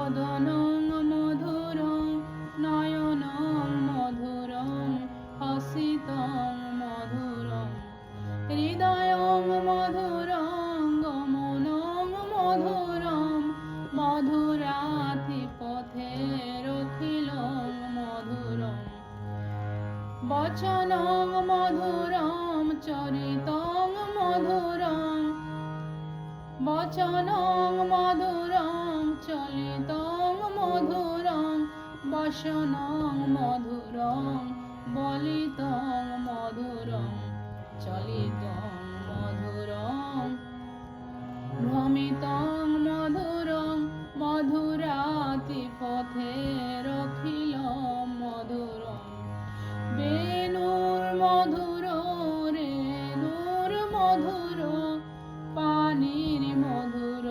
বদনং মধুরং নয়নং মধুরং হসিতং মধুরং হৃদয়ং মধুরং গমনং মধুরং মধুরাধিপথেরখিলং মধুরং বচনং মধুরং চরিতং মধুরং বচনং মধুরং চলিতং মধুরং বসনং মধুরং বলিতং মধুরং চলিতং মধুরং ভ্রমিতং মধুরং মধুরাতিপথেরখিলং মধুরং বেণুর মধুর রেণুর মধুর পানির মধুর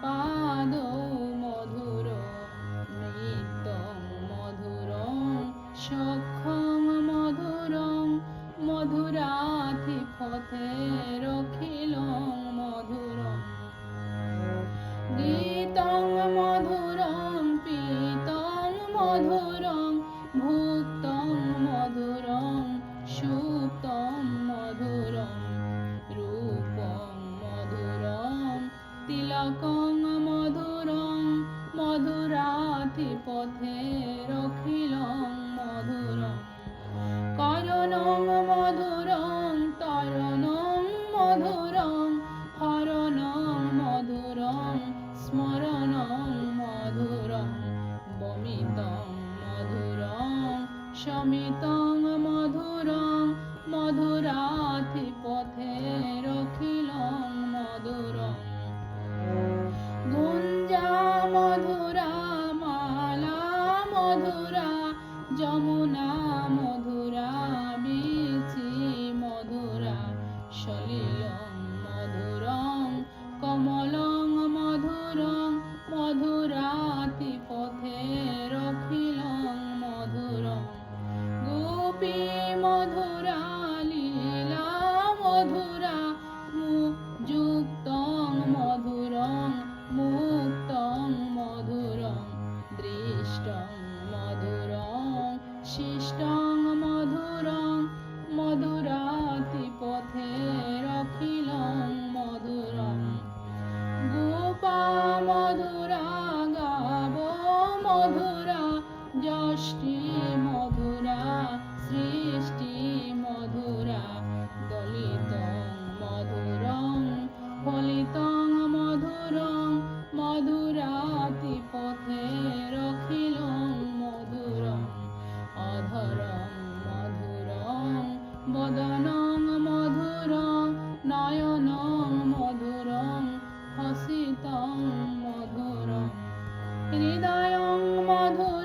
পাদ মধুর নৃত্যং মধুরং সখ্যং মধুরং মধুরাধিপথেরখিলং মধুরং গীতং মধুরং পীতং মধুরং ভুক্তং মধুরং সুপ্তং মধুরং রূপং মধুরং তিলকং মধুরং মধুরাধিপথেরখিলং মধুরং করণং মধুরং তরণং মধুরং হরণং মধুরং স্মরণং মধুরং বমিতং মধুরং শমিতং মধুরং মধুরাধিপথেরখিলং মধুরং গুঞ্জা মধুরা মালা মধুরা যমুনা মধুরা বীচি মধুরা সলিলং মধুরং কমলং মধুরং মধুরাধিপথেরখিলং মধুরং গোপী মধুরা লীলা মধুরা যুক্তং মধুরং মুক্তং মধুরং দৃষ্টং মধুরং শিষ্টং মধুরং মধুরাধিপথেরখিলং মধুরং গোপা মধুরা গাব মধুরা যষ্টি মধুরা সৃষ্টি মধুরা দলিতং মধুরং ফলিতং মধুরং মধুরাধিপথেরখিলং মধুরং অধরং মধুরং বদনং মধুরং নয়নং মধুরং হসিতং মধুরং হৃদয়ং মধুরং